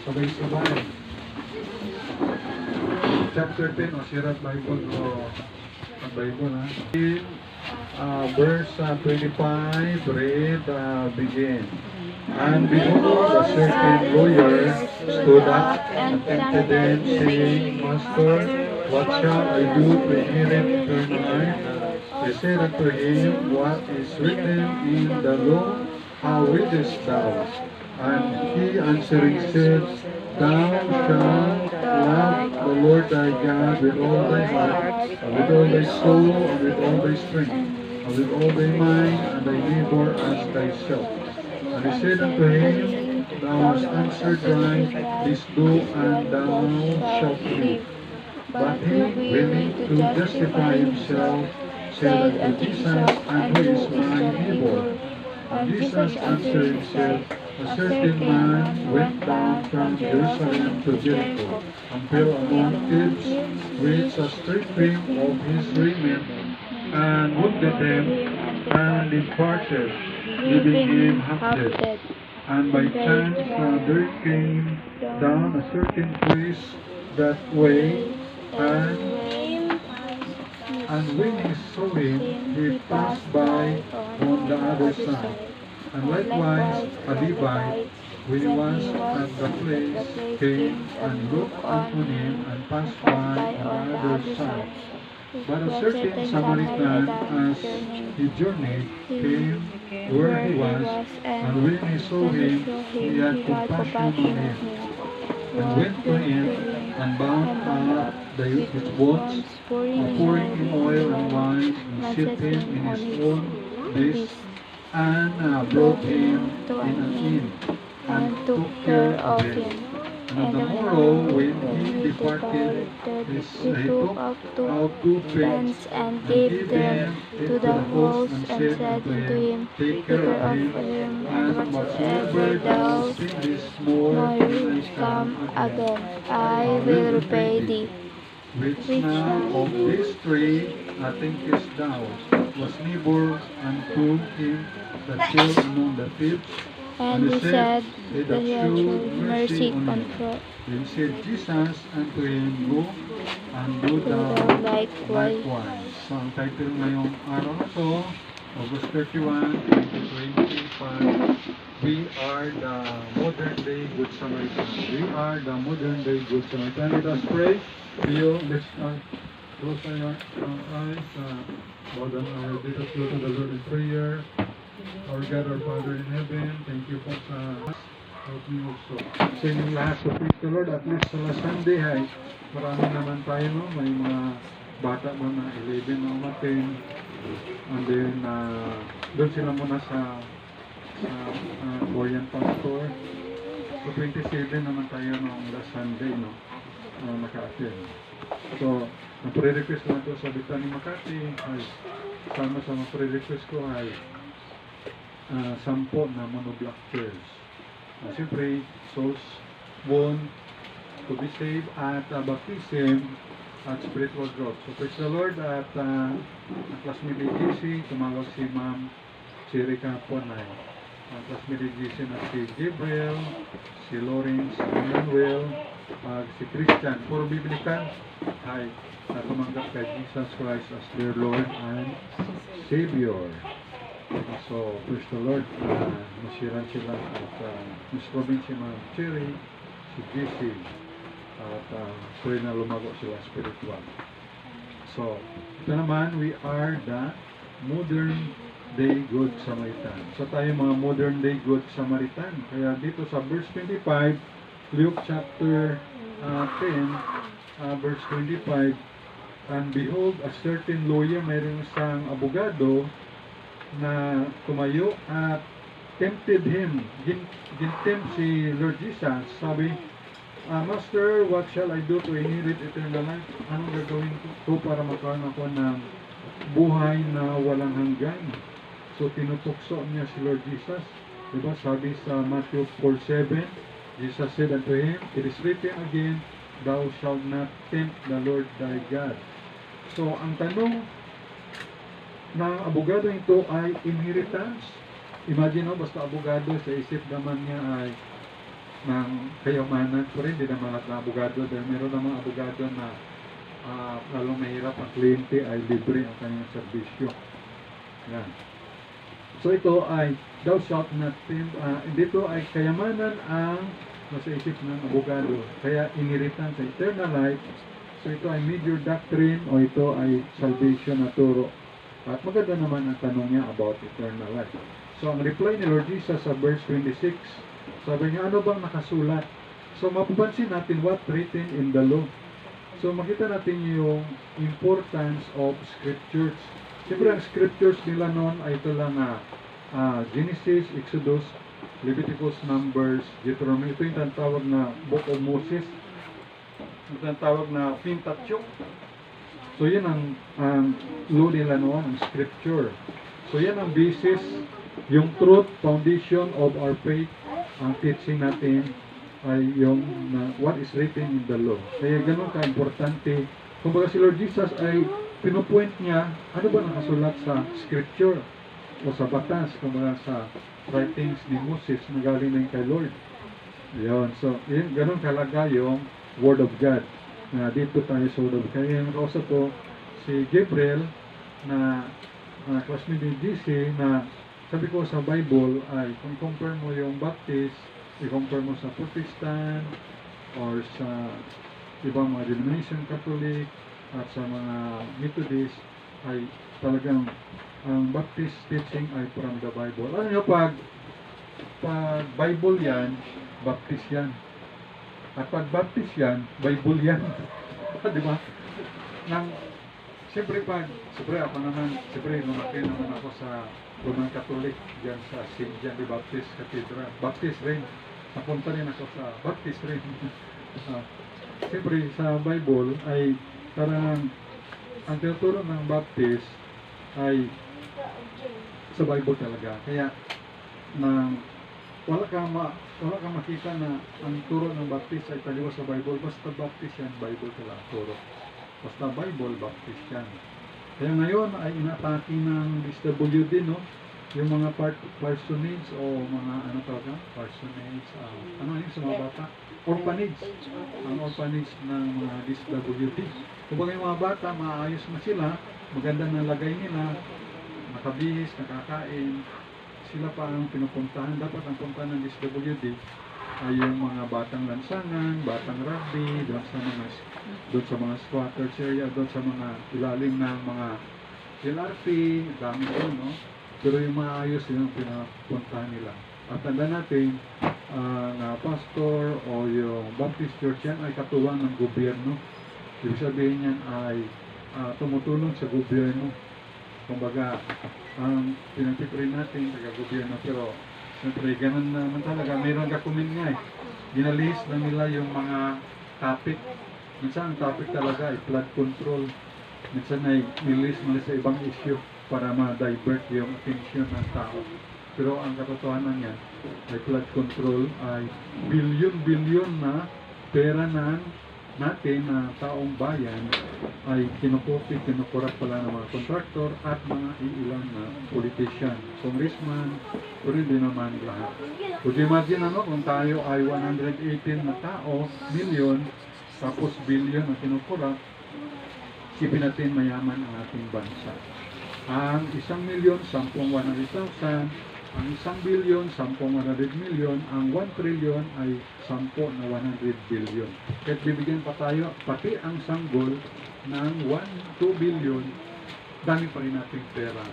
sabay-sabay. Chapter 10 o Sirat Bible o ang Bible ha. In verse 25, read, begin. And behold, a certain lawyer stood up and tempted them, saying, Master, what shall I do to inherit eternal life? They said unto him, What is written in the law? How readest thou? And he answering said, Thou shalt love the Lord thy God with all thy heart, and with all thy soul, and with all thy strength, and with all thy mind, and thy neighbor as thyself. And he said unto him, Thou hast answered right, this do, and thou shalt live. But he, willing to justify himself, said unto Jesus, And who is my neighbor? And Jesus answered and said, A certain man went down from Jerusalem to Jericho, and fell among thieves, which stripping of his raiment, and wounded them, and departed, leaving him half dead. And by chance there came down a certain priest that way, and when he saw him, he passed by on the other side. And likewise a Levite, when he was at the place, came and looked upon him, and passed by on the other side. But a certain Samaritan, as he journeyed, came where he was, and when he saw him, he had compassion on him, and went to him, and bound up his wounds, pouring in oil and wine, and set him in his own dish, and brought him in an inn, and took care of him. And on the morrow, when he departed, he took out 2 pence, and gave them to the host, and said unto him, Take care of him, and whatsoever thou spendest more is come again, I will repay thee. Which now of these 3 thinkest thou was neighbor unto him that fell among the thieves? And he said that he had showed mercy on him. Then said Jesus unto him, Go and do thou likewise. So ang title ngayong araw na to, August 31, 2025, We are the modern day Good Samaritan. We are the modern day Good Samaritan. Let us pray. Let's close our eyes. Bow down our heads. Let us go to the Lord in prayer. Our God, our Father in heaven, thank you po sa help me also. Sa inyong lahat, so praise the Lord, at least sa last Sunday, ay marami naman tayo, no? May mga bata mo na 11 na umatin, and then doon sila muna sa Korean pastor. So 27 naman tayo noong last Sunday, no? Naka-attend. So, ang pre-request naman ito sa Bitani Makati, ay sama sa mga pre-request ko ay 10 na monoblock chairs. Siyempre, souls won to be saved at baptism at spiritual growth. So praise the Lord at classmate GC, tumawag si Ma'am Chirica Ponay. Classmate GC na si Gabriel, si Lawrence, si Manuel, si Christian. Puro biblical ay tumanggap kay Jesus Christ as their Lord and Savior. So, praise the Lord, nasiran sila at Miss Robin, si Ma'am Cherry, si JC, at pray na lumago sila spiritual. So, ito naman, we are the modern day Good Samaritan. So, tayo mga modern day Good Samaritan. Kaya dito sa verse 25, Luke chapter 10, verse 25, And behold, a certain lawyer, mayroong isang abogado, na tumayo at tempted him, gintempt si Lord Jesus. Sabi, Master, what shall I do to inherit eternal life? Anong gagawin ko para magkaroon ako ng buhay na walang hanggan? So tinutokso niya si Lord Jesus. Diba? Sabi sa Matthew 4:7, Jesus said unto him, It is written again, Thou shalt not tempt the Lord thy God. So ang tanong ng abogado ito ay inheritance. Imagine basta abogado, sa isip naman niya ay ng kayamanan. Pero hindi naman lahat na abogado dahil meron namang abogado na lalong mahirap ang kliyente ay libre ang kanyang serbisyo. Yan. So ito ay thou shalt not tempt, dito ay kayamanan ang nasa isip ng abogado. Kaya iniritan sa eternal life. So ito ay major doctrine o ito ay salvation na turo. At maganda naman ang tanong niya about eternal life. So ang reply ni Lord Jesus sa verse 26, sabi niya, ano bang nakasulat? So mapapansin natin what written in the law. So makita natin yung importance of scriptures. Siyempre ang scriptures nila noon ay ito lang Genesis, Exodus, Leviticus, Numbers, Deuteronomy. Ito yung tinatawag na Book of Moses. Yung tinatawag na Pentateuch. So yan ang law nila noon, ang scripture. So yan ang basis, yung truth, foundation of our faith, ang teaching natin ay yung what is written in the law. Kaya ganun ka-importante. Kumbaga si Lord Jesus ay pinupoint niya, ano ba nakasulat sa scripture o sa batas, kumbaga sa writings ni Moses na galing na kay Lord. Yun. So, yun, ganun kalaga yung Word of God. Dito tayo sa Word of God. Kaya yung kausap ko, si Gabriel na classmate ni GC na sabi ko sa Bible ay kung compare mo yung Baptist, i-compare mo sa Protestant or sa ibang mga denomination, Catholic at sa mga Methodist ay talagang ang Baptist teaching ay from the Bible. Alam nyo, pag Bible yan, Baptist yan. At pag Baptist yan, Bible yan. Di ba? Siyempre ako naman, siyempre lumaki naman ako sa Roman Catholic dyan sa St. John the Baptist Cathedral. Baptist rin. Napunta rin ako sa Baptist rin. Siyempre sa Bible ay parang ang tinuturo ng Baptist ay sa Bible talaga. Kaya wala kang makita na ang turo ng Baptist ay taliwas sa Bible. Basta Baptist yan, Bible talaga ang turo. Basta Bible, Baptist yan. Kaya ngayon ay inatake ng DSWD, no? Yung mga parsonage o mga parsonage, yun sa mga bata? Orphanage. Ang orphanage ng mga DSWD. Kumbaga yung mga bata, maayos na sila, maganda na lagay nila, nakabihis, nakakain, sila pa ang pinupuntahan. Dapat ang puntahan ng DSWD ay yung mga batang lansangan, batang rugby, doon sa mga squatters area, doon sa mga ilalim ng mga LRT, dami doon, no? Pero yung maayos yung pinapuntahan nila. At tanda natin na pastor o yung Baptist Church yan ay katuwang ng gobyerno. Ibig sabihin yan ay tumutulong sa gobyerno. Kumbaga, ang pinagpipray natin sa gobyerno, pero siyempre, ganun naman talaga. Mayroon kakumin nga eh. Ginalist na nila yung mga topic. Minsan ang topic talaga ay flood control. Minsan ay nilist nila sa ibang issue para ma-divert yung attention ng tao. Pero ang katotohanan yan ay flood control ay bilyon-bilyon na pera natin na taong bayan ay kinukopi, kinukurap pala ng mga kontraktor at mga iilan na politician, congressman, pero hindi naman lahat. Would you imagine kung tayo ay 118 na tao, milyon, tapos bilyon na kinukurap, isipin natin mayaman ang ating bansa. Ang 1,000,000, 10,100,000, ang 1 billion, 10,100 million, ang 1 trillion ay 10 na 100 billion. Kahit bibigyan pa tayo, pati ang sanggol ng 2 billion, dami pa rin nating pera.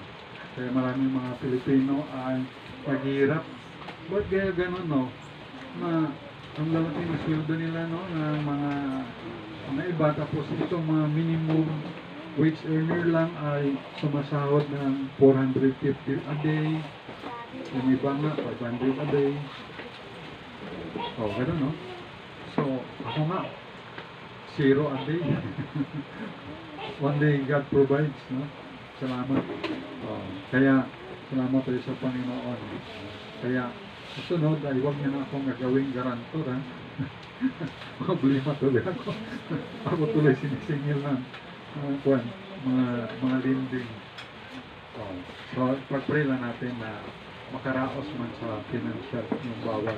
Kaya maraming mga Pilipino ay maghihirap. Ba't kaya ganun, no? Na ang lalaki na sweldo nila, no? Na mga iba, tapos itong mga minimum wage earner lang ay sumasahod ng 450 a day. Yung iba nga, 500 a day. Gano'n, no? So, ako nga, 0 a day. One day, God provides, no? Salamat. Kaya, salamat tayo sa Panginoon. Kaya, susunod ay huwag niya na akong gagawing garantor, ha? Problema tuloy ako. Ako tuloy sinisingil ng mga lending. So, pag-pray lang natin na makaraos man sa financial ng bawat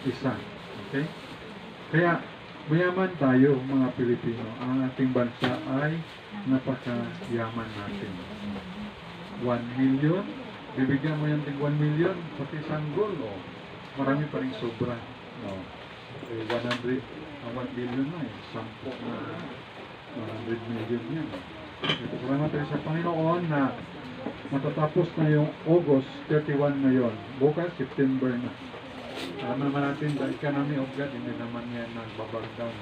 isa. Okay? Kaya, mayaman tayo mga Pilipino. Ang ating bansa ay napakayaman natin. 1 million, bibigyan mo yan ng 1 million, pati sanggol, oh. Marami pa rin sobra. No. 100, ang 1 billion na 10 na 100 million yan. Salamat tayo sa Panginoon na matatapos na yung August 31 ngayon. Bukas, September na. Alam naman natin, the economy of God, hindi naman yan nagbabag down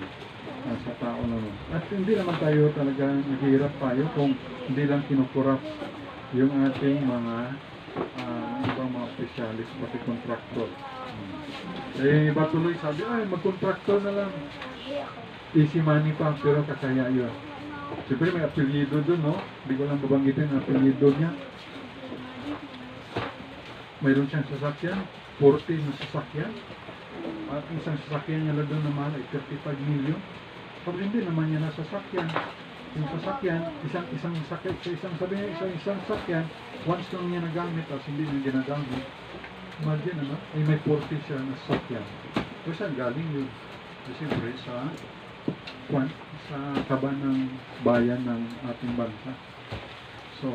sa tao naman. At hindi naman tayo talaga naghihirap tayo kung hindi lang kinukurap yung ating mga ibang mga specialist, pati contractor. Eh, iba tuloy sabi, ay, mag-contractor na lang. Easy money pa, pero kakaya yun. Siyempre may apelyido dun, no? Hindi ko lang babanggitin ang apelyido niya. Mayroon siyang sasakyan, 40 na sasakyan. At isang sasakyan niya lang doon na mahal ay 35 million. Pag hindi naman niya nasasakyan, yung sasakyan, isang sakit sa sabi niya, isang sasakyan, once lang niya nagamit, tapos hindi niya ginagamit. Imagine, ano? Ay may 40 siya na sasakyan. So saan galing yun? Siyempre sa kaba ng bayan ng ating bansa. So,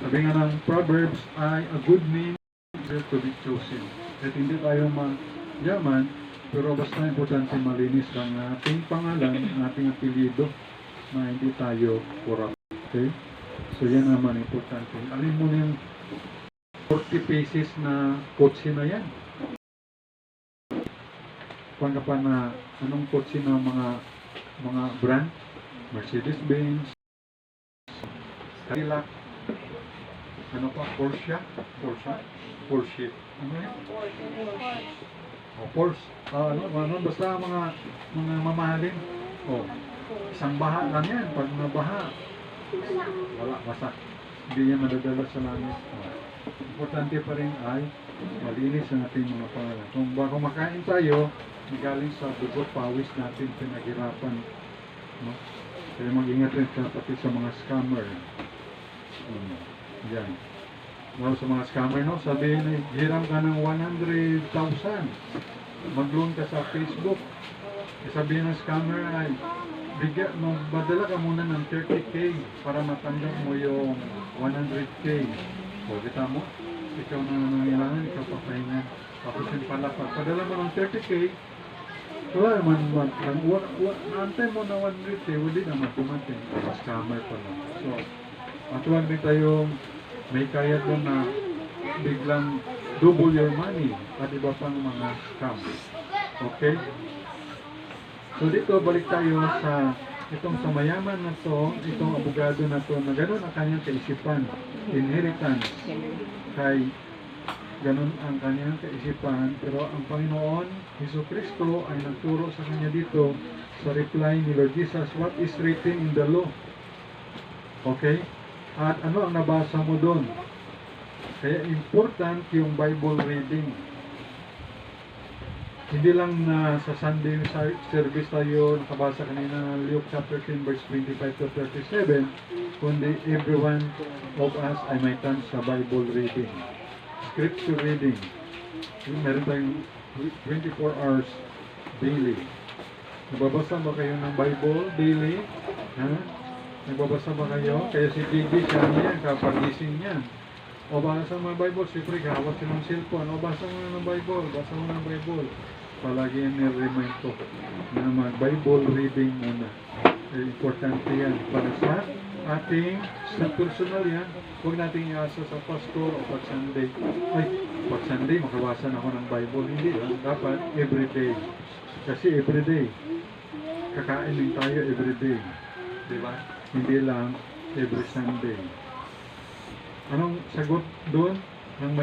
sabi nga ng Proverbs ay a good name is to be chosen. At hindi tayo mayaman, pero basta importante malinis ang ating pangalan, ang ating apelyido, na hindi tayo corrupt. Okay? So, yan naman importante. Alin mo na yung 40 pieces na kotse na yan. Pangkapan na anong kotse na mga brand, Mercedes-Benz, Cadillac, ano pa, Porsche, ano yan? Porsche, basta mga mamahalin. Isang baha lang yan, pag nabaha, wala, basta, hindi niya madadala sa langit. Importante pa rin ay malinis ang ating mga pangalan. Kung bago makain tayo, galing sa dugot pawis natin pinaghirapan, no? Kaya mag-ingat rin ka pati sa mga scammer. Yan. No, sa mga scammer, no? Sabihin na hiram ka ng 100,000, mag-loan ka sa Facebook. Sabihin ng scammer ay magdala ka muna ng 30K para matanggap mo yung 100K. O, kita mo? Ikaw na nangailangan, ikaw papahinga. Tapos yung pala, padala mo ng 30K, wala naman, antay mo na 100K, hindi naman tumating. Scammer pala. So, at huwag din tayong may kaya doon na biglang double your money at iba pang mga scam. Okay? So, dito, balik tayo sa itong sa mayaman na to, itong abogado na to, na gano'n ang kanyang kaisipan, inheritance, kay ganun ang kanyang kaisipan, pero ang Panginoon, Jesucristo, ay nagturo sa kanya dito, sa reply ni Lord Jesus, what is written in the law? Okay? At ano ang nabasa mo doon? Kaya important yung Bible reading. Hindi lang na sa Sunday service tayo nakabasa kanina ng Luke chapter 10 verse 25 to 37, kundi everyone of us ay may chance sa Bible reading, scripture reading. Meron tayong 24 hours daily. Nagbabasa ba kayo ng Bible daily? Ha? Nagbabasa ba kayo? Kaya si Gigi siya niya kapag gising niya. O basa mo ng Bible, siyempre hawak siya ng cellphone. O basa mo ng Bible, basa mo ng Bible. Palagi yan nire-remind ko na mag-Bible reading muna. Importante yan para sa ating sa personal yan. Huwag natin iasa sa pastor o pag Sunday. Ay, pag Sunday makabasa na ako ng Bible. Hindi lang. Dapat everyday. Kasi everyday. Kakain din tayo everyday. Diba? Hindi lang every Sunday. Anong sagot doon ng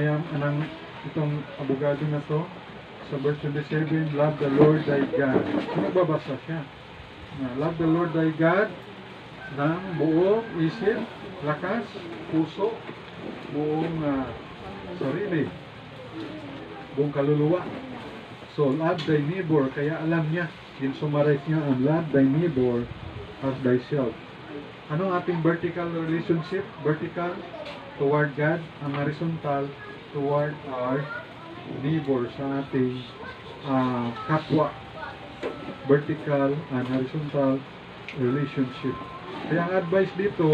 itong abogado na to? Sa verse 27, love the Lord thy God. So, nagbabasa siya. Love the Lord thy God ng buong isip, lakas, puso, buong sarili, buong kaluluwa. So, love thy neighbor. Kaya alam niya, in-summarize niya ang love thy neighbor as thyself. Anong ating vertical relationship? Vertical toward God, ang horizontal toward our neighbor sa ating kapwa, vertical and horizontal relationship. Kaya ang advice dito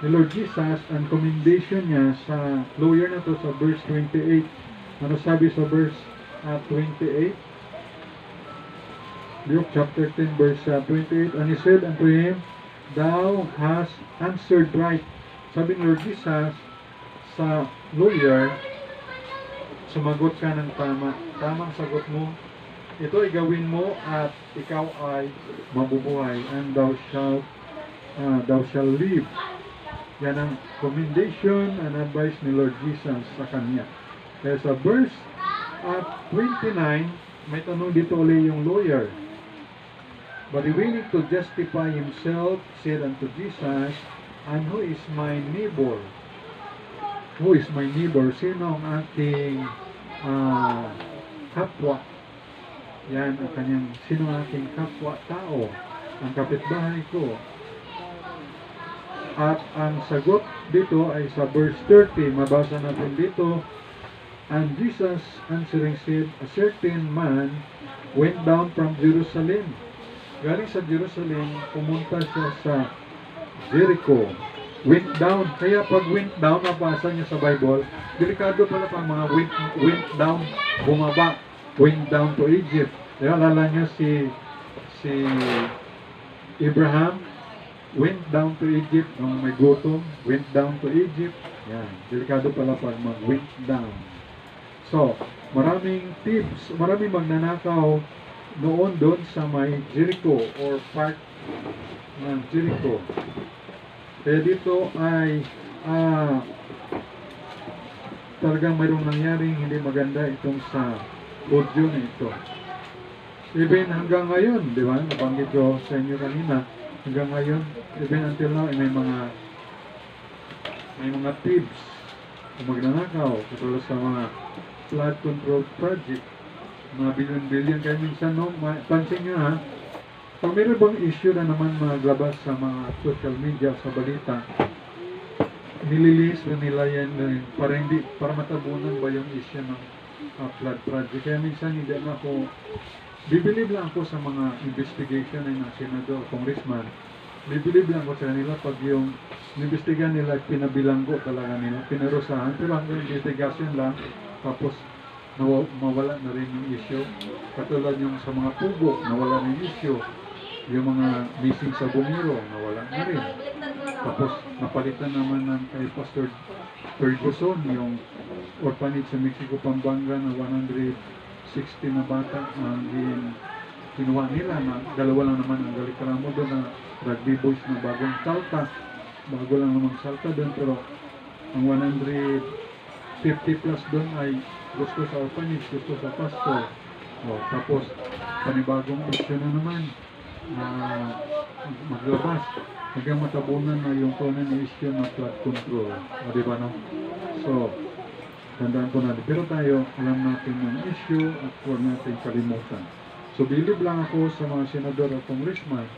ni Lord Jesus, ang commendation niya sa lawyer na to sa verse 28. Ano sabi sa verse 28? Luke chapter 10 verse 28. And he said unto him, Thou hast answered right. Sabi ni Lord Jesus sa lawyer, sumagot ka ng tama. Tamang sagot mo. Ito ay gawin mo at ikaw ay mabubuhay, and thou shall live. Yan ang commendation and advice ni Lord Jesus sa kanya. Kaya sa verse 29, may tanong dito ulit yung lawyer. But he willing to justify himself, said unto Jesus, And who is my neighbor? Who is my neighbor? Sino ang aking kapwa? Yan ang kanyang, sino ang aking kapwa tao? Ang kapitbahay ko. At ang sagot dito ay sa verse 30. Mabasa natin dito. And Jesus answering said, A certain man went down from Jerusalem. Galing sa Jerusalem, pumunta siya sa Jericho. Went down. Kaya pag went down, nabasa niyo sa Bible, delikado pala pa mga went down, bumaba, went down to Egypt. Kaya alala niyo si Abraham, went down to Egypt, nung may gutom, went down to Egypt. Yan, delikado pala pag mag-went down. So, maraming tips, maraming magnanakaw noon doon sa may Jericho or part ng Jericho. Kaya dito ay talagang mayroong nangyaring hindi maganda itong sa audio na ito. Even hanggang ngayon, di ba? Nabanggit ko sa inyo kanina, hanggang ngayon, even until now, may mga tips kung magnanakaw, katulad sa mga flood control project, mga billion-billion. Kaya minsan, no, pansin nyo ha, pag meron bang issue na naman maglabas sa mga social media, sa balita, nililis na nila yan para matabunan ba yung issue ng flood project. Kaya minsan hindi na ako, bibilib lang ako sa mga investigation ng senador, congressman. Bibilib lang ako sa kanila pag yung investigan nila, pinabilanggo talaga nila, pinarusahan, pero hanggang investigation lang, tapos mawala na rin yung issue. Katulad yung sa mga pugo, nawala rin yung issue. Yung mga missing sa Bumiro, nawala na rin. Tapos napalitan naman ng kay Pastor Ferguson, yung orphanage sa Mexico, Pampanga na 160 na bata ang kinuha nila, na dalawa lang naman ang galikaramo doon na rugby boys na bagong salta. Bago lang naman salta doon, pero ang 150 plus doon ay gusto sa orphanage, gusto sa pastor. Tapos panibagong issue na naman na maglabas hanggang matabunan na yung tono ng issue ng flood control. Diba no? So, tandaan po natin. Pero tayo, alam natin yung issue at huwag natin kalimutan. So, bilib lang ako sa mga senador at congressman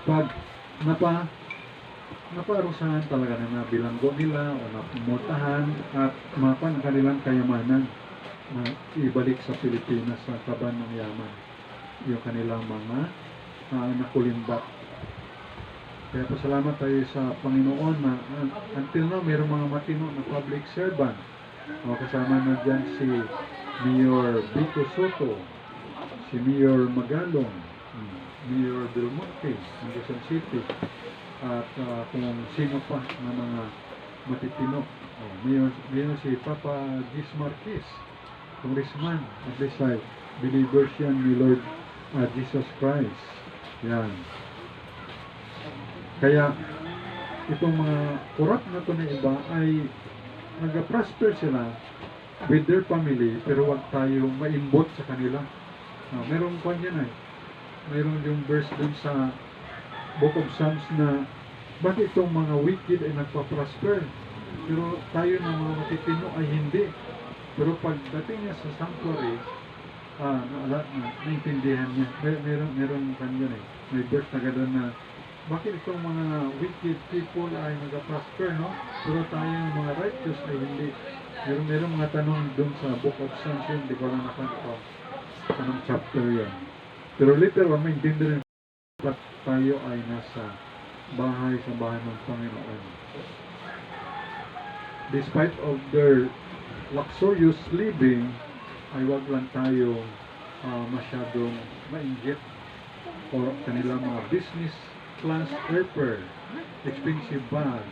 pag naparusahan talaga na bilanggo nila o napumultahan at mapan ang kanilang kayamanan na ibalik sa Pilipinas sa kaban ng yaman yung kanilang mga nakulimbat. Kaya pasalamat tayo sa Panginoon na until now mayroong mga matino na public servant. Kasama na dyan si Mayor Vico Soto, si Mayor Magalong, Mayor Del Monte ng Quezon City, at kung sino pa na mga matitino. Mayor si Papa Gis Marquez, congressman, at least ay believers yan ni Lord Jesus Christ. Yan. Kaya itong mga corrupt na ito na iba ay nag-prosper sila with their family, pero wag tayo maimbot sa kanila. Merong kwan yan ay mayroon yung verse dun sa Book of Psalms na bakit itong mga wicked ay nagpa-prosper, pero tayo na mga matitino ay hindi. Pero pagdating niya sa sanctuary, naintindihan niya. Meron kanyan eh. May verse na gano'n na bakit itong mga wicked people ay nag-prosper, no? Pero tayo mga righteous ay hindi. Meron mga tanong doon sa Book of Psalms yun, di ko lang nakanta. anong chapter yan. Pero later on, maintindihan ba't tayo ay nasa bahay sa bahay ng Panginoon. Despite of their luxurious living, ay wag lang tayo masyadong mainggit o kanilang mga business class airfare, expensive bag,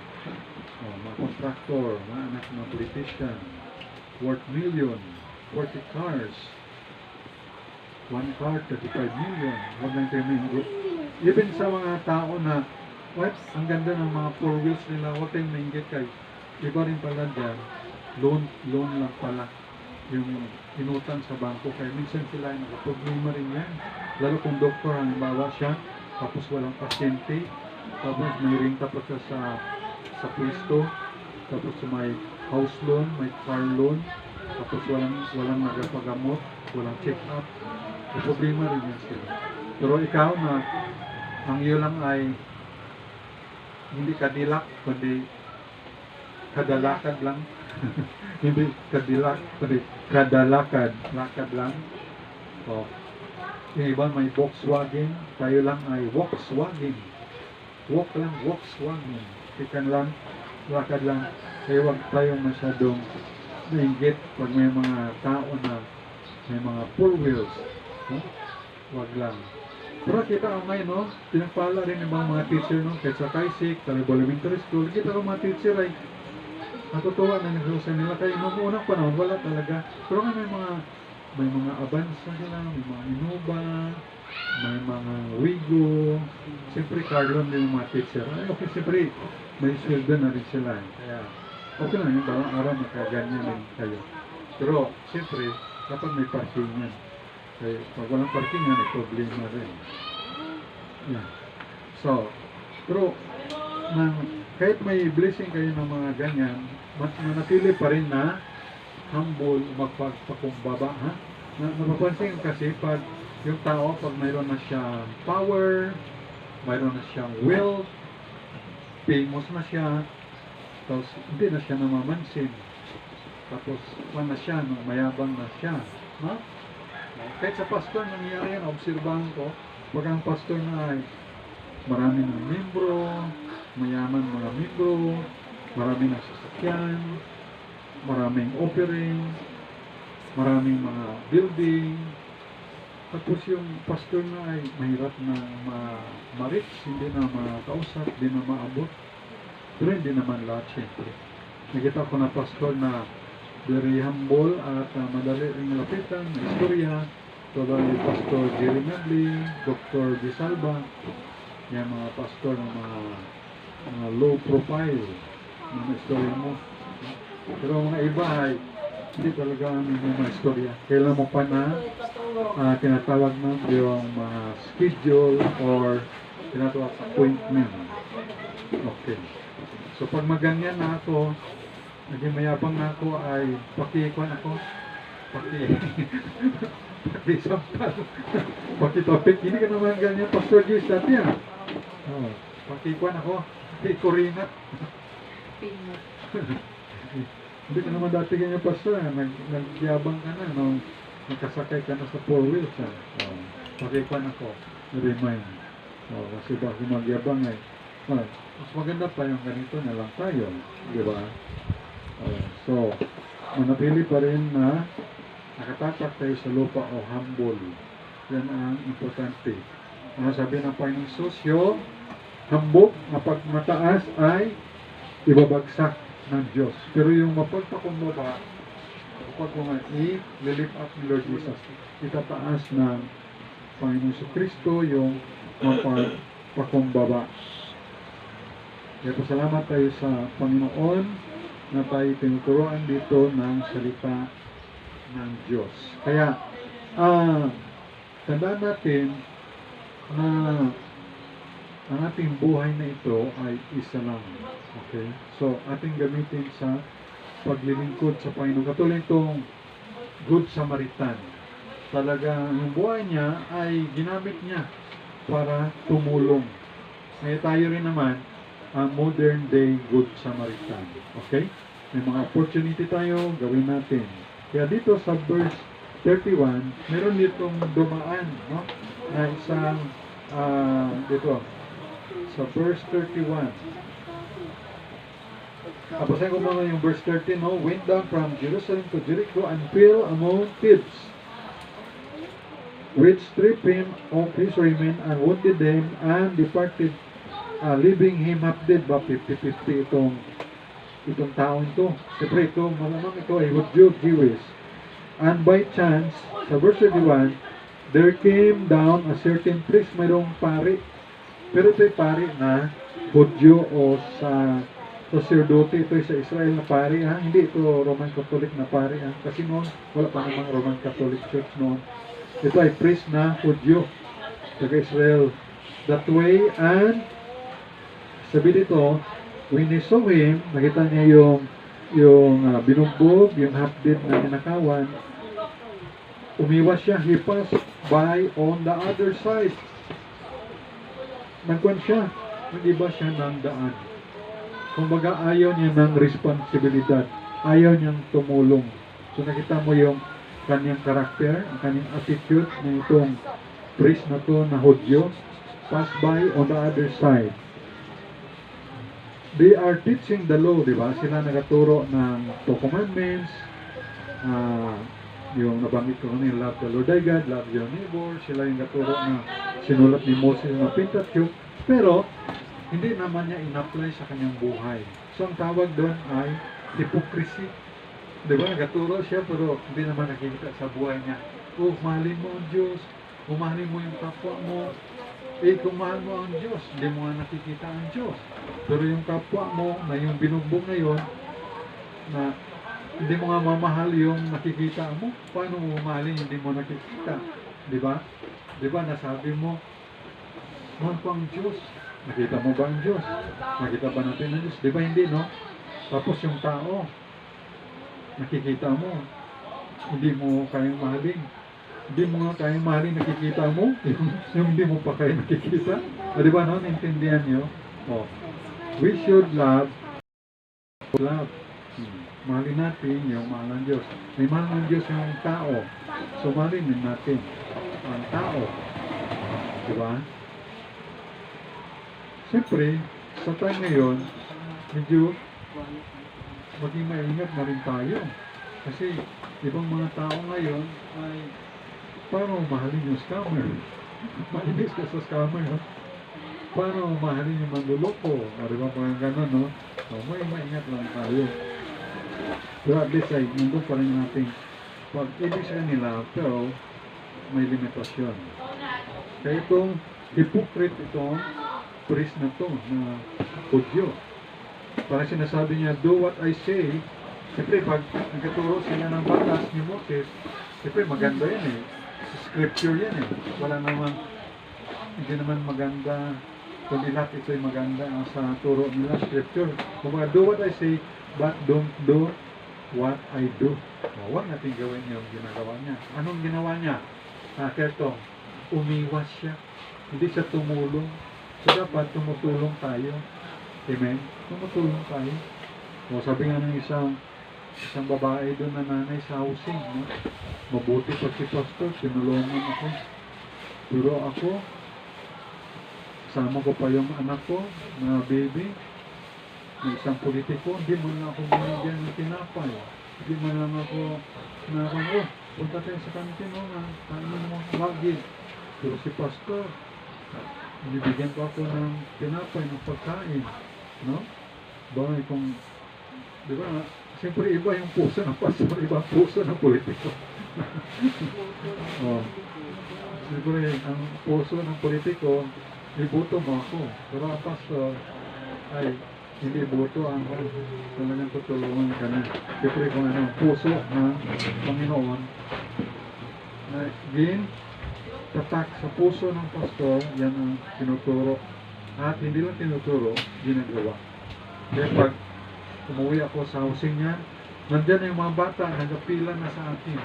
mga contractor, mga anak ng politician, worth million, 40 cars, one car, 35 million, wag lang tayo mainggit. Even sa mga tao na, what, ang ganda ng mga four wheels nila, wag tayong mainggit kay iba rin pala dyan, loan lang pala yung inutang sa bangko. Kaya minsan sila ay nakaproblema rin yan. Lalo kung doktor, halimbawa siya, tapos walang pasyente, tapos may renta pa siya sa pwesto, tapos may house loan, may car loan, tapos walang nagapagamot, walang check-up. May problema rin yan sila. Pero ikaw na, ang iyo lang ay hindi kadilak, kundi kadalakad lang. Hindi kadilak, kundi kadalakad, lakad lang. O, yung iba may Volkswagen, tayo lang ay Volkswagen. Walk lang, Volkswagen. Ikan lang, lakad lang. Kaya huwag tayong masyadong nainggit pag may mga tao na may mga four wheels. Huwag lang. Pero kita ang ngayon, no? Pinagpala rin yung mga teacher, no? Kaysa Kaisik, Talibol Elementary School, kita ang mga teacher ay natutuwa na nagsusan nila. Kaya noong unang panahon, wala talaga. Pero nga may mga Avanza sila, may mga Innova, may mga Wigo. Siyempre, Carlon din yung mga teacher. Ay, okay, siyempre, may sweldo na rin sila. Kaya, okay lang yung bawang araw, makaganyan rin kayo. Pero, siyempre, dapat may parking yan. Kaya, pag walang parking yan, may problema rin. Yan. So, pero, kahit may blessing kayo ng mga ganyan, manatili pa rin na humble, magpagpakumbaba, ha? Napapansin kasi pag yung tao, pag mayroon na siyang power, mayroon na siyang wealth, famous na siya, tapos hindi na siya namamansin, tapos na siya, mayabang na siya, ha? Kahit sa pastor, nangyayari yan, obserbahan ko, pag ang pastor na ay marami ng membro, mayaman mga membro, maraming sasakyan, maraming offering, maraming mga building. Tapos yung pastor na ay mahirap na ma-reach, hindi na makausap, hindi na maabot. Pero hindi naman lahat, syempre. Nakita ko na pastor na very humble at madali ring lapitan, may istorya. Tulad ni Pastor Jerry Medley, Dr. Di Salva, yung mga pastor ng mga low profile mga istorya mo. Pero mga iba ay hindi talaga may mga istorya. Kailan mo pa na tinatawag na yung mga schedule or tinatawag appointment. Okay. So pag maganyan na ako, naging mayabang na ako ay pakikuan ako. Pakisampal. Pakitopik. Hindi ka naman ganyan, Pastor Giz, dati yan. Oh, pakikuan ako. Pakikurina. Hindi ka naman dati ganyan, Pastor. Nagyabang ka na nung nakasakay ka na sa four wheels. Oh, pakikuan ako. Remind. Oh, kasi ba magyabang ay. Oh, mas maganda pa yung ganito na lang tayo. Di ba? So, manatili pa rin na nakatatak tayo sa lupa o humble. Yan ang importante. Ano sabi ng Panginoong Susyo, hambog na pag mataas ay ibabagsak ng Diyos. Pero yung mapagpakumbaba, kapag mga i-lift up ni Lord Jesus, itataas ng Panginoong Kristo yung mapagpakumbaba. Kaya pasalamat tayo sa Panginoon na tayo tinuturoan dito ng salita ng Diyos. Kaya, tandaan natin na ang ating buhay na ito ay isa lang. Okay? So, ating gamitin sa paglilingkod sa Panginoon. Katulad itong Good Samaritan. Talaga, yung buhay niya ay ginamit niya para tumulong. Kaya tayo rin naman, ang modern day Good Samaritan. Okay? May mga opportunity tayo, gawin natin. Kaya dito sa verse 31, meron ditong dumaan, no? Na isang, dito, sa verse 31. Basahin ko muna yung verse 13, no? Went down from Jerusalem to Jericho and fell among thieves, which stripped him of his raiment and wounded them and departed, leaving him half dead. Ba 50-50 itong taon to. Siyempre ito, malamang ito ay Hudyo, Jewish. And by chance, sa verse 31, there came down a certain priest, mayroong pari. Pero ito'y pari na Hudyo o sa sacerdote, ito'y sa Israel na pari, ha? Hindi ito Roman Catholic na pari, ha? Kasi noon, wala pa namang Roman Catholic Church noon. Ito ay priest na Hudyo, taga Israel. That way, and sabi dito, when he saw him, nakita niya yung binugbog, yung half-dead na ninakawan, umiwas siya, he passed by on the other side. Nagkuhan siya, hindi ba siya ng daan? Kumbaga, ayaw niya ng responsibilidad, ayaw niyang tumulong. So nakita mo yung kanyang karakter, ang kanyang attitude na itong priest na to na Hudyo, pass by on the other side. They are teaching the law, di ba? Sila nagaturo ng two commandments, yung nabanggit ko kanina, love the Lord thy God, love your neighbor. Sila yung gaturo na sinulat ni Moses na Pentateuch, pero hindi naman niya in-apply sa kanyang buhay. So ang tawag doon ay hypocrisy. Di ba? Nagaturo siya, pero hindi naman nakikita sa buhay niya. Oh, mahalin mo ang Diyos, umahalin mo yung kapwa mo. Kung mahal mo ang Diyos, hindi mo nga nakikita ang Diyos. Pero yung kapwa mo, na yung binugbog ngayon, na hindi mo nga mamahal yung nakikita mo, paano mo mamahalin hindi mo nakikita? Di ba? Di ba, nasabi mo, mahal ko ang Diyos. Nakita mo ba ang Diyos? Nakita ba natin ang Diyos? Di ba hindi, no? Tapos yung tao, nakikita mo, hindi mo kayang mahalin. Hindi mo nga kayang mahalin, nakikita mo, yung hindi mo pa kayang nakikita. O di ba, no? Naintindihan nyo? O, we should love. Mahalin natin yung mahal ng Diyos. May mahal ng Diyos yung tao. So, mahalin din natin ang tao. Di ba? Siyempre, sa time ngayon, medyo maging maingat na rin tayo. Kasi, ibang mga tao ngayon ay paano mahalin yung scammer? Mainis ka sa scammer, no? Paano mahalin yung manluloko? O, diba, parang gano'n, no? So, may maingat lang tayo. Pero at least ay, nandun pa rin natin pag-ibig sa kanila, pero may limitasyon. Kaya itong hypocrite itong priest na to, na Hudyo. Parang sinasabi niya, do what I say. Siyempre, pag nagkaturo sila ng batas ni Moses, siyempre, maganda yan eh. Scripture yan eh. Wala naman, hindi naman maganda, kundi lahat ito'y maganda sa turo nila, scripture. Kung do what I say, but don't do what I do. Huwag natin gawin yung ginagawa niya. Anong ginawa niya? Kerto, umiwas siya. Hindi siya tumulong. So dapat tumutulong tayo. Amen? Tumutulong tayo. O sabi nga ng isang babae doon na nanay sa housing, no? Mabuti pa si pastor, sinulungan ako. Pero ako, sama ko pa yung anak ko na baby, ng isang politiko, hindi mo lang ako binigyan ng tinapay. Hindi mo lang ako punta tayo sa kantin, no, na kainin mo wagi. Pero si pastor, binibigyan ko ako ng tinapay, ng pagkain, no? Bagay kung, di ba, siyempre iba yung puso ng pastor, iba ang puso ng politiko. Oh. Siyempre, ang puso ng politiko, ibuto mo ako. Pero ang pastor, ay, hindi boto ang talagang tutulungan ka na. Siyempre kung ano, puso ng Panginoon na tatak sa puso ng pastor, yan ang tinuturo. At hindi lang tinuturo, ginagawa. Kaya pag umuwi ako sa housing niya, nandyan na yung mga bata, nagapila na sa atin.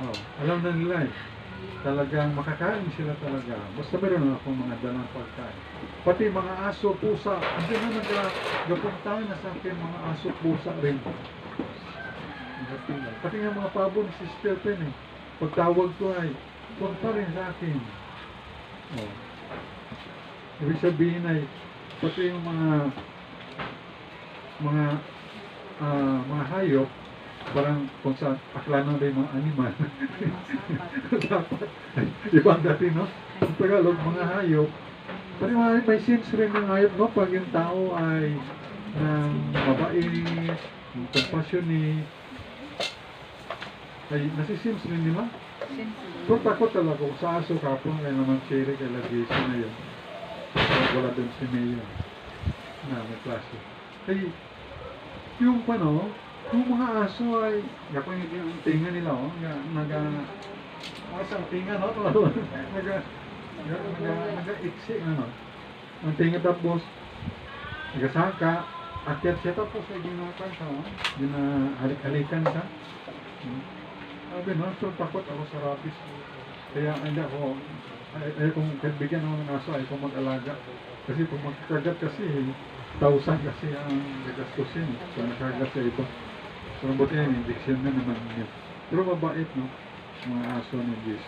Oh, alam na nila eh. Talagang makakain sila talaga. Basta meron na akong mga dalang pagkain. Pati mga aso, pusa. Hindi na nagapuntahan na sa akin mga aso, pusa rin. Pati nga mga pabo ni Sister Pen eh. pagtawag ko ay, huwag pa rin sa akin. Oh. Ibig sabihin ay, pati yung mga hayop, parang kung sa aklanan rin mga animal. Dapat, ibang dati, no? Sa Tagalog, mga hayop, parang may sense rin ng hayop, no? Pag yung tao ay ng mabait, compassionate, ay nasisense rin nila. So takot talaga kung sa aso kapon, kaya naman Sherry, kaya lagisi na yun. Wala dun si Mayo na may klase. Ay, yung yung mga aso ay, kapag yung tinga nila, ang tinga, no? Naga-iksi, ang tinga tapos, nagasaka, akyat siya tapos ay ginakan siya, ginahalik-halikan siya. Sabi, no? So takot ako sa rabies. Kaya hindi ako, ay kung bigyan ako ng aso, ay kung mag-alaga. Kasi kung magkagat kasi, 1,000 kasi ang gagastusin. So nakagat sa ito. So buti yan, injection na naman yun. Pero mabait, no? Mga aso ng JC.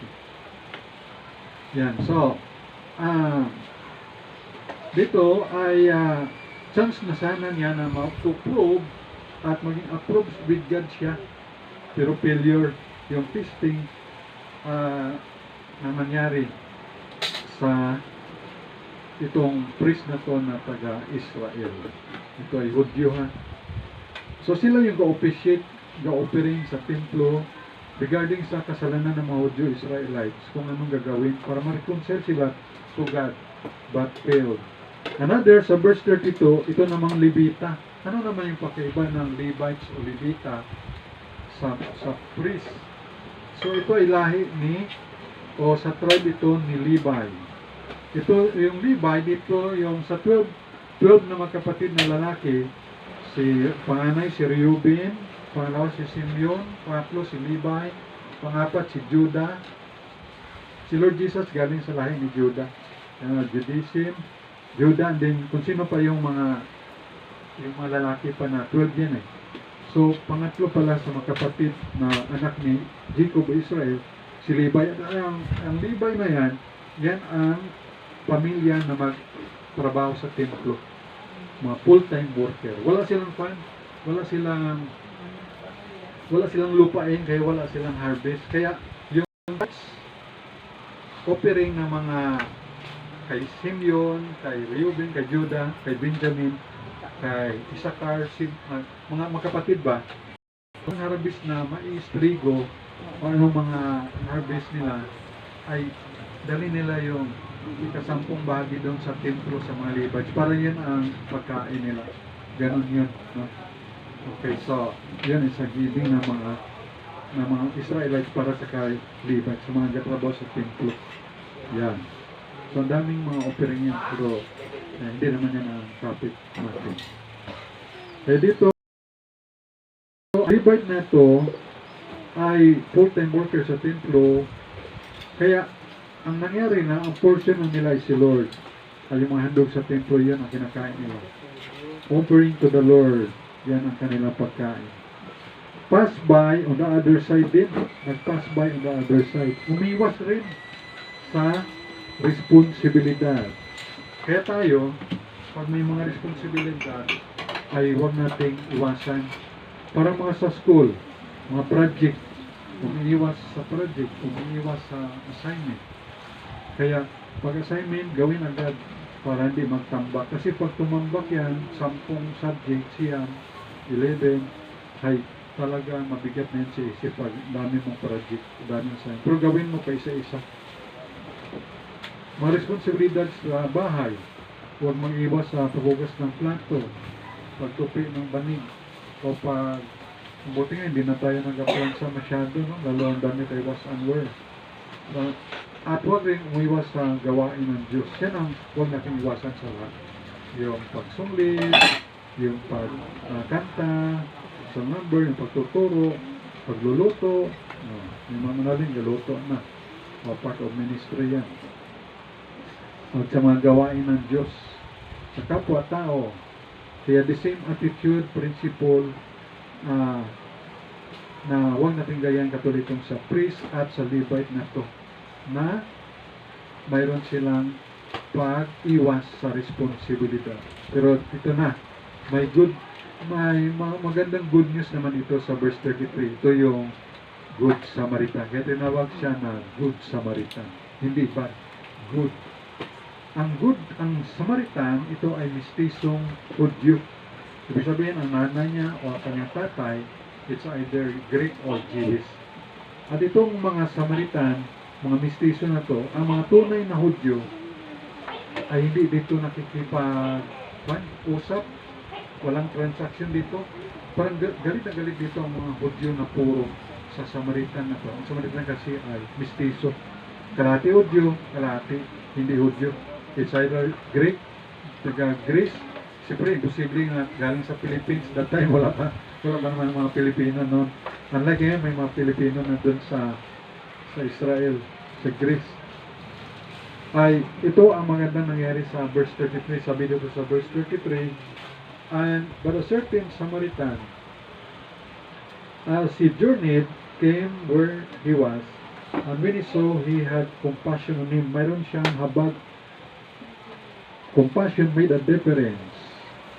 Yan, so, dito ay chance na sana niya na ma-prove at maging approved with God siya. Pero failure yung testing na nangyari sa itong priest na to na taga-Israel. Ito ay Hudyo, ha. So sila yung ga-officiate, ga-offering sa templo regarding sa kasalanan ng mga Hudyo Israelites, kung anong gagawin para ma-reconcile sila to God, but failed. Another, sa verse 32, ito namang Levita. Ano naman yung pakaiba ng Levites o Levita sa priest? So ito ay lahi o sa tribe ito ni Levi. Ito yung Levi, dito yung sa 12 na magkapatid na lalaki, panganay si Reuben, pangalawa si Simeon, pangatlo si Levi, pangapat si Judah. Si Lord Jesus galing sa lahi ni Judah. Judaism, Judah, and then kung sino pa yung mga lalaki pa na 12 yan eh. So, pangatlo pala sa magkapatid na anak ni Jacob Israel, si Levi. Ang Levi na yan ang pamilya na magtrabaho sa templo. Mga full-time worker. Wala silang lupain, kaya wala silang harvest. Kaya yung offering ng mga kay Simeon, kay Reuben, kay Judah, kay Benjamin, kay Isakar, mga magkapatid ba? Ang harvest na mais, trigo, o anong mga harvest nila, ay dali nila yung ikasampung bahagi doon sa templo sa mga Levites. Para yan ang pagkain nila. Ganon yun. No? Okay, so, yan is a giving ng mga Israelites para sa kay Levites, sa mga gatrabaho sa templo. Yan. So, ang daming mga offering yan, pero hindi naman yan ang topic natin. Eh dito, Levite na to ay full-time worker sa templo, kaya ang nangyari na, ang portion ng nila ay si Lord. Ay yung mga handog sa templo, yan ang kinakain nila. Offering to the Lord, yan ang kanilang pagkain. Pass by on the other side din. Nag-pass by on the other side. Umiwas rin sa responsibilidad. Kaya tayo, pag may mga responsibilidad, ay huwag nating iwasan. Para mga sa school, mga project, umiiwas sa project, umiiwas sa assignment. Kaya, pag-assignment, gawin agad para hindi magtambak. Kasi pag tumambak yan, 10 subjects yan, 11, ay talaga mabigat na yan sa isip pag dami mong project, dami assignment. Pero gawin mo pa isa-isa. Mga responsibilidad sa bahay, huwag mag-iwas sa paghugas ng plato, pagtupi ng banig, o pag buti nga hindi na tayo nag-aplansa masyado, no? Lalo ang dami tayo was unaware. At huwag rin umiwas sa gawain ng Diyos. Yan ang huwag natin iwasan sa lahat. Yung pagsunglit, yung pagkanta, sa number, yung pagtuturo, pagluluto, yung mga manaling galuto na. O part of ministry yan. At sa mga gawain ng Diyos. Sa kapwa-tao, kaya the same attitude, principle, na huwag natin gayan katulad itong sa priest at sa Levite na to na mayroon silang pag-iwas sa responsibilidad. Pero ito na, may magandang good news naman ito sa verse 33. Ito yung Good Samaritan. Kaya tinawag siya na Good Samaritan. Hindi bad, good. Ang Samaritan, ito ay mistisong Hudyo. Ibig sabihin, ang nanay niya o ang kanyang tatay, it's either Greek or Jewish. At itong mga Samaritan, mga mistiso na to, ang mga tunay na Hudyo, ay hindi dito nakikipag-usap, walang transaction dito. Parang galit na galit dito ang mga Hudyo na puro sa Samaritan na to. Ang Samaritan kasi ay mistiso. Kalahati Hudyo, kalahati hindi Hudyo. It's either Greek, taga-Greece. Siyempre, imposible nga galing sa Philippines. That time, wala pa naman mga Pilipino noon. Unlike ngayon, may mga Pilipino na doon sa Israel, sa Greece. Ay, ito ang magandang nangyari sa verse 33. Sabi dito sa verse 33, but a certain Samaritan, as he journeyed, came where he was, and when he saw, he had compassion on him. Mayroon siyang habag. Compassion made a difference.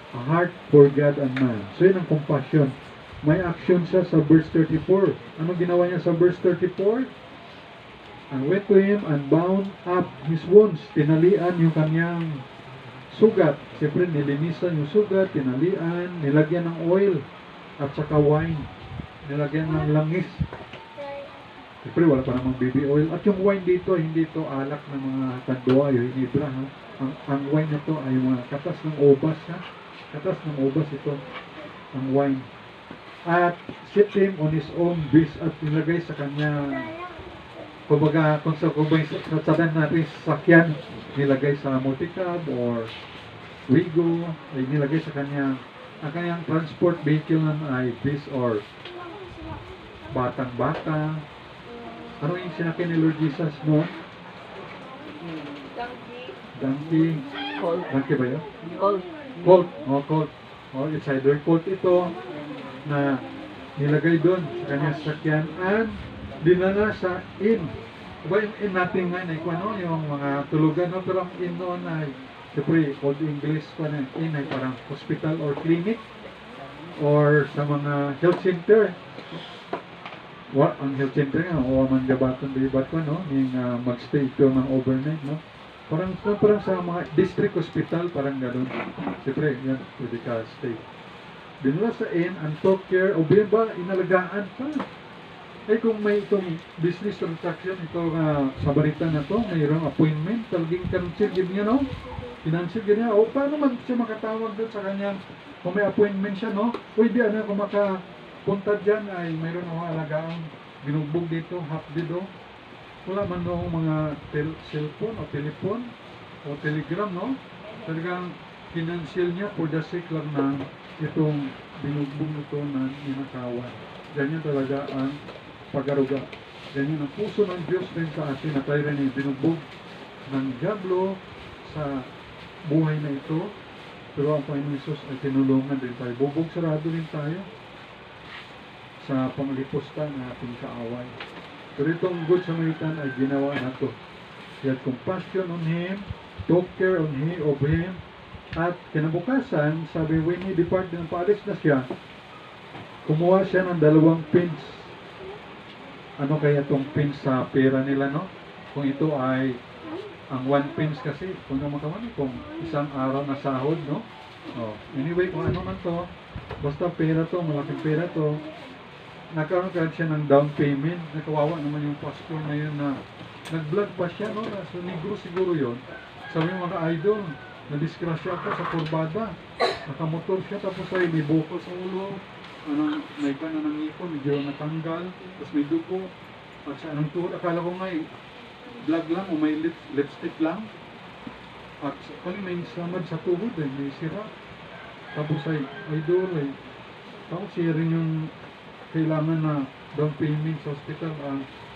A heart for God and man. So yun ang compassion. May action siya sa verse 34. Ano ginawa niya sa verse 34? And went to him and bound up his wounds. Tinalian yung kanyang sugat. Siyempre nilinisan yung sugat, tinalian, nilagyan ng oil at saka wine. Nilagyan ng langis. Siyempre wala pa namang baby oil. At yung wine dito, hindi ito alak ng mga kandwa, yung hinibra. Ha? Ang wine na to ay mga katas ng obas. Ha? Katas ng obas ito. Ang wine. At set him on his own beast at nilagay sa kanya, kumbaga kung sa sadan natin sakyan, nilagay sa multicab or Wigo, ay nilagay sa kanya, ang kanyang transport vehicle ay beast or batang-bata. Ano yung sinakyan ni Lord Jesus noon? Donkey. Colt. Donkey ba yun? Colt. Colt. Oh, colt. Oh, it's either colt ito na nilagay doon sa kanyang sakyan and dinala sa inn. Diba yung inn natin ngayon ay ano, yung mga tulugan, no? Pero ang inn noon ay, siyempre, Old English pa na inn ay parang hospital or clinic or sa mga health center. Ang health center nga, o man gabaton di ba ko, no? Yung magstay ito ng overnight, no? Parang sa mga district hospital, parang gano'n. Siyempre, yan, pwede ka stay. Dinala sa inn and took care of him ba, inalagaan pa. Eh kung may itong business transaction, ito Samaritan na to, mayroong appointment, talagang cancel gid niya, no? Financial gid niya. O paano man siya makatawag doon sa kanyang, kung may appointment siya, no? Pwede ano, kung makapunta dyan, ay mayroon akong alagaan, binugbog dito, half dito. Wala man noong mga cellphone o telephone o telegram, no? Talagang financial niya for the sake lang ng itong binugbog nito na ninakawan. Ganyan talaga ang pag-aruga. Ganyan ang puso ng Diyos din sa atin na tayo rin binugbog ng diablo sa buhay na ito. Pero ang Panginoon Isus ay tinulungan din tayo. Bubog sarado din tayo sa panglipusta ng ating kaaway. Pero itong Good Samaritan ay ginawa na ito. He had compassion on him, took care of him, at kinabukasan, sabi, when he departed, paalis na siya, kumuha siya ng 2 pins. Ano kaya itong pins sa pera nila, no? Kung ito ay, ang 1 pins kasi, kung naman kung isang araw na sahod, no? Oh, anyway, kung ano man to, basta pera to, malaking pera to, nagkaroon siya ng down payment. Nakawawa naman yung pastor na yun na nag-vlog pa siya, no? Nasa Negro siguro yun. Sabi mga idol, na-disgrasya ako sa kurbada. Nakamotor siya, tapos ay may bukol sa ulo. May ka na nangipon, medyo natanggal. Tapos may dugo. At sa anong tuhod, akala ko nga vlog lang o may lipstick lang. At kali may samad sa tuhod, may sira. Tapos ay idol, tapos siya rin yung kailangan na down payment sa hospital,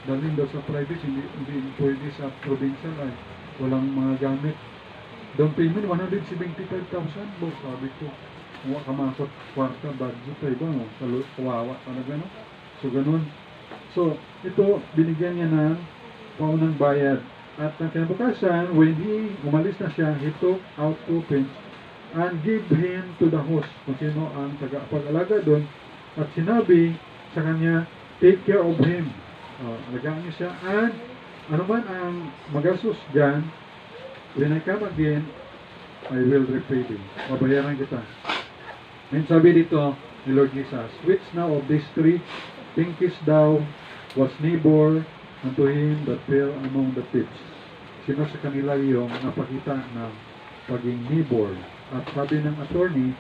dalhin daw sa private, hindi pwede sa provincial, ay walang mga gamit. Down payment, 175,000, boss, sabi ko, huwag ka makot kwarta, budget, ay ba, kawawa talaga, no? So, ganun. So, ito, binigyan niya ng paunang bayad. At ang kinabukasan, when umalis na siya, he took out 2 pence and give him to the host, kung sino ang tagapag-alaga doon, at sinabi sa kanya, take care of him. Alagaan niyo siya, and ano man ang magastos dyan, when I come again, I will repay thee. Babayaran kita. And sabi dito ni Lord Jesus, which now of these 3 thinkest thou was neighbor unto him that fell among the thieves? Sino sa kanila yung napakita ng paging neighbor? At sabi ng attorney,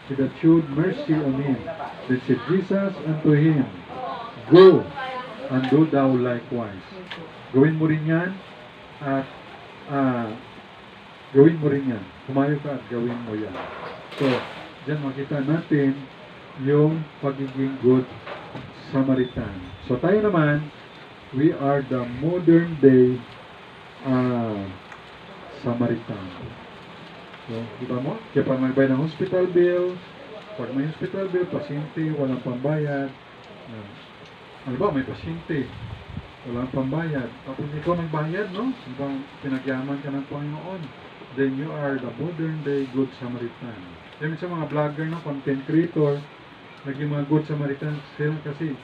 he that showed mercy on him. Then said Jesus unto him, go and do thou likewise. Gawin mo rin yan at gawin mo rin yan. Humayo ka at gawin mo yan. So, dyan makita natin yung pagiging good Samaritan. So, tayo naman, we are the modern day Samaritan. So, di ba mo? Kaya pag magbayad ng hospital bill, pag may hospital bill, pasyente, walang pambayad. Ano ba, may pasyente, walang pambayad. Tapos ikaw nagbayad, no? Ibang pinagyaman ka ng Panginoon. Then you are the modern day good Samaritan. Yan sa mga vlogger, no? Content creator, naging mga good Samaritan sila kasi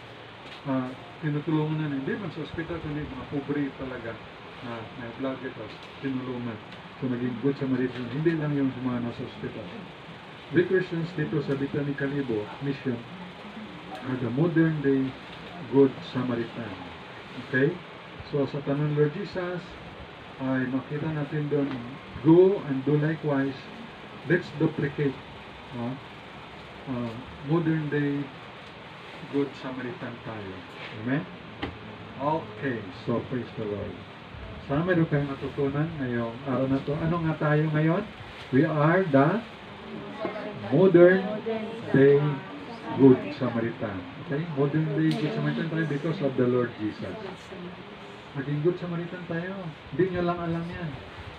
tinutulungan na hindi man sa hospital, kundi mga pobre talaga na may vlogger tapos tinulungan. So naging good Samaritan, hindi lang yung mga nasa hospital. We Christians dito sa Bitani Kalibo Mission are the modern day good Samaritan. Okay? So sa tanong Lord Jesus, ay makita natin doon, go and do likewise. Let's duplicate modern day good Samaritan tayo. Amen? Okay, so praise the Lord. Sana meron kayong natutunan ngayong araw na to. Ano nga tayo ngayon? We are the modern day good Samaritan. Okay? Modern day good Samaritan tayo because of the Lord Jesus. Maging good Samaritan tayo. Hindi nyo lang alam yan.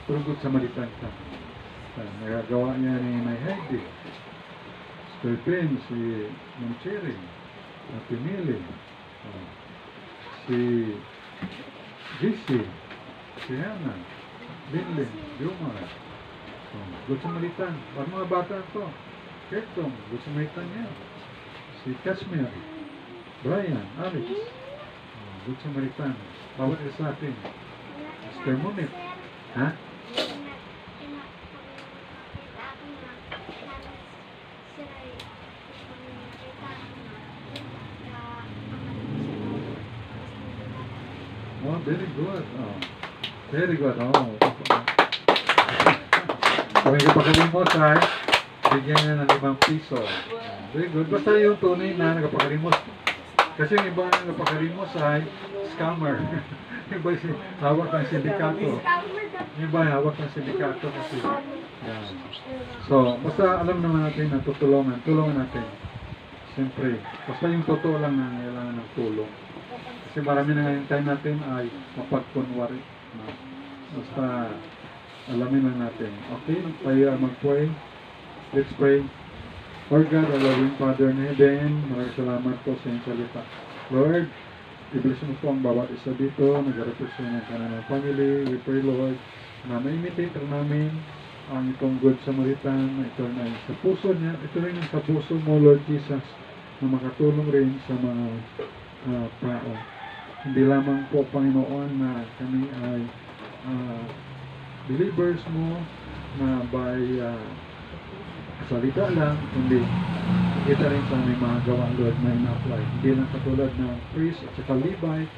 Pero good Samaritan ka. Nagagawa niya ni May Heidi. Stephen, si Mancheri, si Mili, si GC, si Hannah, Binlin, Jumar. Good Samaritan. Ang mga bata to. Ketong, good Samaritan niya. Si Kashmir, Brian, Alex. Good Samaritan. Bawat isa atin. Mr. Munit. Ha? Oh, very good. Oh. Very good. Oh. Kung ikapakalimos ay, bigyan niya ng 5 piso. Very good. Basta yung tunay na nagpakalimos. Kasi yung iba na nagpakalimos ay scammer. Yung iba hawak ng sindikato. Yung iba hawak ng sindikato kasi. Yan. So, basta alam naman natin na tutulungan. Tulungan natin. Siyempre, basta yung totoo lang na kailangan ng tulong. Kasi marami na ngayong time natin ay mapagkunwari. Basta alamin lang natin. Okay, tayo mag-pray. Let's pray. Lord God, our loving Father in heaven, maraming salamat po sa iyong salita. Lord, i-bless mo po ang bawat isa dito, nag-represent ng kanilang family. We pray, Lord, na ma-imitate namin ang itong good Samaritan, na ito na sa puso niya, ito rin sa puso mo, Lord Jesus, na makatulong rin sa mga tao. Hindi lamang po, Panginoon, na kami ay believers mo na by salita lang, kundi kita rin sa may mga gawa, Lord, na ina-apply. Hindi lang katulad ng priest at saka Levites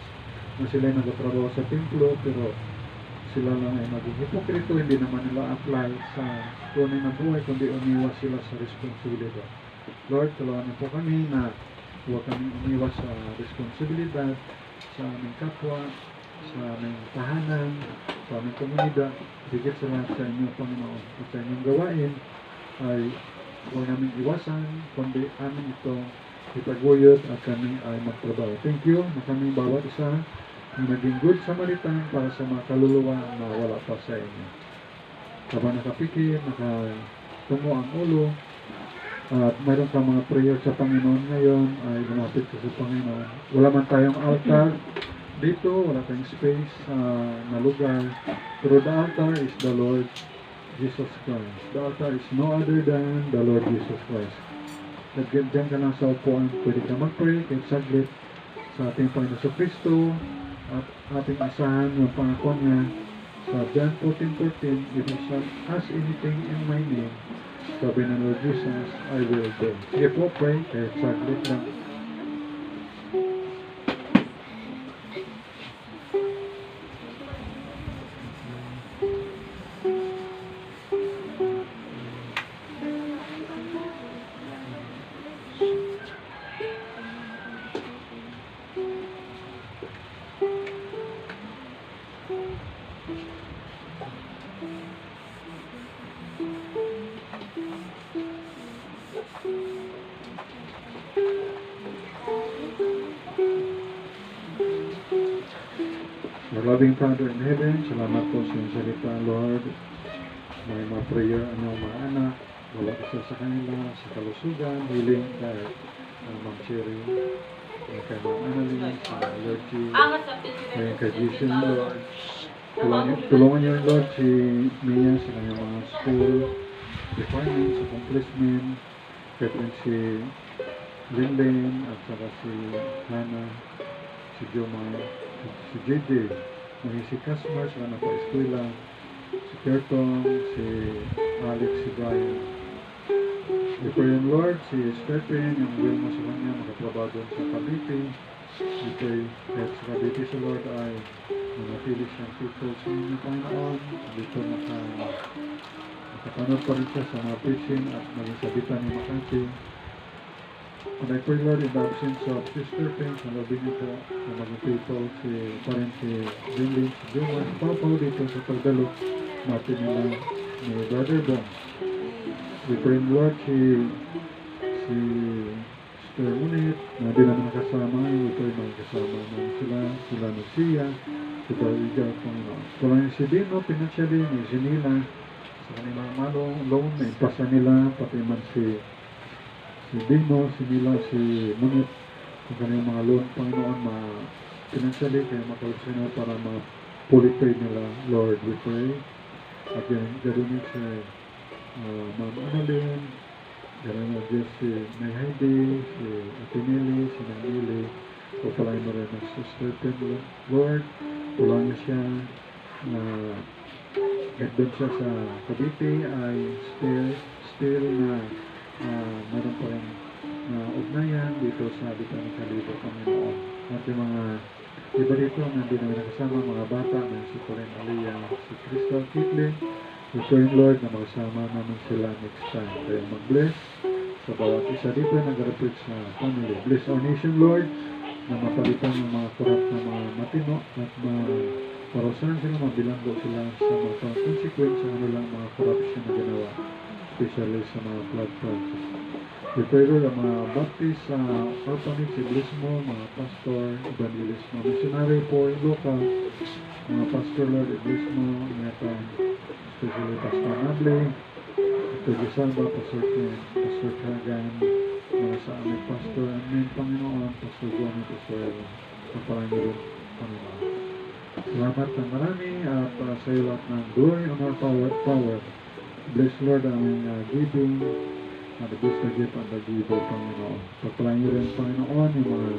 na sila ay nagtatrabaho sa templo, pero sila lang ay maging hipokrito, hindi naman nila apply sa tunay na buhay, kundi umiwas sila sa responsibilidad. Lord, tulungan niyo po kami na huwag kami umiwas sa responsibilidad sa aming kapwa, sa aming tahanan, sa aming komunidad, higit sa lahat sa inyo, Panginoon. At sa inyong gawain ay huwag namin iwasan, kundi amin ito itaguyod at kami ay magtrabaho. Thank you na kami bawat isa na naging good Samaritan para sa mga kaluluwa na wala pa sa inyo. Habang nakapikir, nakatungo ang ulo, At mayroon kang mga prayer sa Panginoon ngayon, ay lumapit ka sa Panginoon. Wala man tayong altar dito, wala tayong space na lugar. Pero the altar is the Lord Jesus Christ. The altar is no other than the Lord Jesus Christ. Diyan ka lang sa upuan, pwede ka mag-pray kahit saglit sa ating Panginoon sa Kristo at ating asahan yung pangako niya sa John 14:14, if you shall ask anything in my name, sabi ng Lord Jesus, I will do. Sige po, pray kahit saglit lang. Our loving Father in heaven, salamat po sa iyong salita, Lord. May mga prayer ang iyong mga anak, wala isa sa kanila, sa kalusugan, healing, kay Ma'am Cherry, kay Ma'am Annalyn, sa Lord G, kay Jason, Lord. Tulungan niyo, Lord, si Mia sa kanyang mga school requirements, sa complacement, kay si Linlin, at saka si Hannah, si Jomar, si JJ, maging si Casmar, sila na pa-eskwela, si Kertong, si Alex, si Brian. We pray yung Lord, si Stephen, yung will mo sa kanya, makatrabaho doon sa Cavite. We pray that sa Cavite sa Lord ay manatili siyang faithful sa inyo, Panginoon. Dito nakapanood pa rin siya sa mga preaching at maging sabitan ni Makati. And I pray, Lord, in the absence of Sister Pink, na labing niyo po na maging faithful parang si Linlin, si Jomar, si Papa dito sa pagdalo natin nila ni Brother Bong. We pray, Lord, si Sister Munit, na di naman nakasama, we pray magkasama naman sila ni Sia, si Brother Panginoon. Tulang si Dino, financially, ni Janila, sa kanilang malong loan, na impasa nila, pati man si Dino, si Mila, si Munit, kung kanilang mga loan, Panginoon, financially, kaya makalapsin na para ma-fully paid nila, Lord, we pray. At ganoon si Ma'am Annalyn, ganoon din si May Heidi, si Ate Nelly, si Nangili, o palay mo rin ang Sister Pin, Lord, tulungan niya siya na doon siya sa Cavite ay still na meron pa rin ugnayan dito sa Bitang Kalibo, Panginoon. At yung mga iba dito na hindi namin nakasama, mga bata na si Corinne Aliyah, si Crystal Kitlin, we pray, Lord, na makasama namin sila next time. Kaya mag-bless sa bawat isa dito na nag-repeat sa family. Bless our nation, Lord, na mapalitan ng mga korap na mga matino at parusahan sila, mabilanggo sila sa mga consequence sa kanilang mga corruption na ginawa, especially sa mga blood projects. We pray, Lord, ang mga Baptist sa orphanage, si bless mo, mga pastor, evangelist, mga missionary po in local, mga pastor, Lord, bless mo, especially Pastor Nable, Pastor Gisalba, Pastor Ken, Pastor Kagan, mga sa aming pastor, amin, Panginoon, Pastor Johnny, Pastor Evan, ang parang rin, Panginoon. Salamat ng marami at sa iyo lahat ng glory, honor, power. Bless, Lord, ang aming giving, at the best gift and the giver, Panginoon. Pagpalain niyo rin, Panginoon, yung mga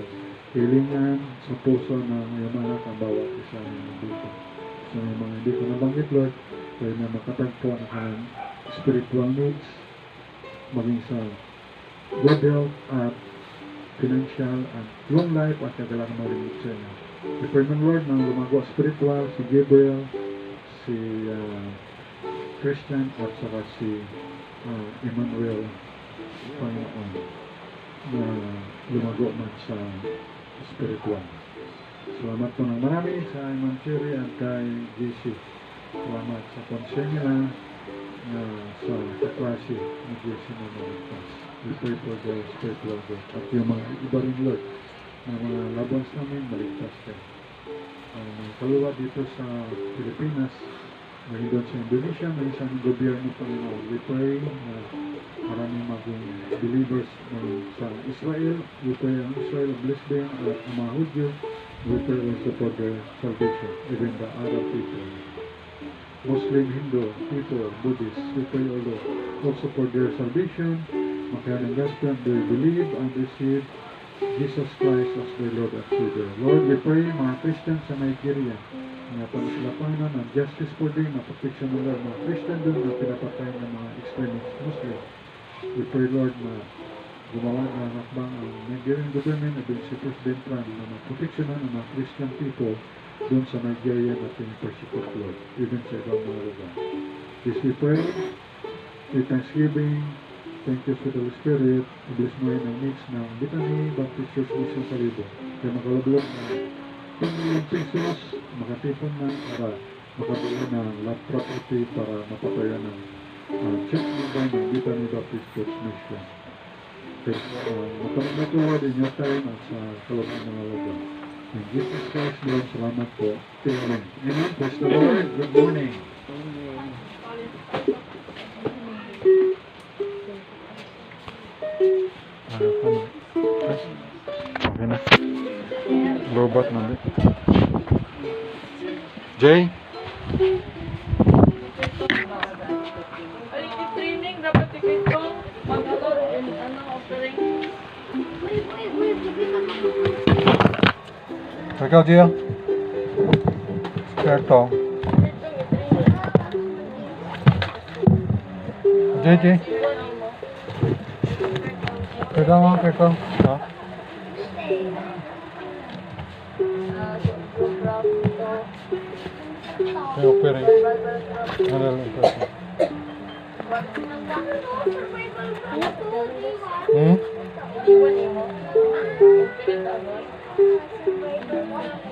hilingan sa puso ng yaman at ang bawat isa dito. So, yung mga hindi ko nabanggit, Lord, kaya na makatagpo ng kanyang spiritual needs, maging sa good health at financial at long life at kagalang marinig sa inyo. We pray ng Lord na lumago spiritual, si Gabriel, si Christian at saka si Emmanuel, Panginoon, na lumago man sa spiritual. Salamat po ng marami sa Ma'am Cherry at kay JC. Salamat sa concern nila sa kaklase ni JC na maligtas. We pray for the spiritual growth. At yung mga iba rin, Lord, na mga labas namin, maligtas kayo. Kaluwa dito sa Pilipinas, Dahil doon sa Indonesia, may isang gobyerno, Panginoon. We pray na maraming maging believers sa Israel. We pray ang Israel bless them at ang mga Hudyo. We pray also for their salvation, even the Arab people. Muslim, Hindu, people, Buddhists, we pray also for their salvation. Makayan ng gospel, they believe and receive Jesus Christ as their Lord and Savior. Lord, we pray mga Christians sa Nigeria, na pangasilapanan ng justice for them, na protection ng Lord, mga Christian doon na pinapatay ng mga extremist Muslim. We pray, Lord, na gumawa ng hakbang ang Nigerian government at si President Trump na maproteksyonan ng mga Christian people doon sa Nigeria na persecute, Lord, even sa ibang mga lugar. This we pray, with thanksgiving. Thank you for the Holy Spirit. I-bless mo rin ang needs ng Bethany Baptist Church Mission Calibo. Kaya magkalablog na 10 million pesos makatipon na para makabili ng lot property para mapatayan ng church building ng Bethany Baptist Church Mission. Kaya matamatuwa din yung time at sa kalabang mga lugar. In Jesus Christ, Lord, salamat po. Amen. Amen. Praise the Lord. Good morning. Okay na. Robot na din. Jay? Training dapat ito mag-offering. Ikaw, Jay? Ito. Jay? Ito mo, ito. Ha? Kaya operate. Ano lang ito?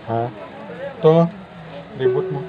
Ha? Ito, libot mo.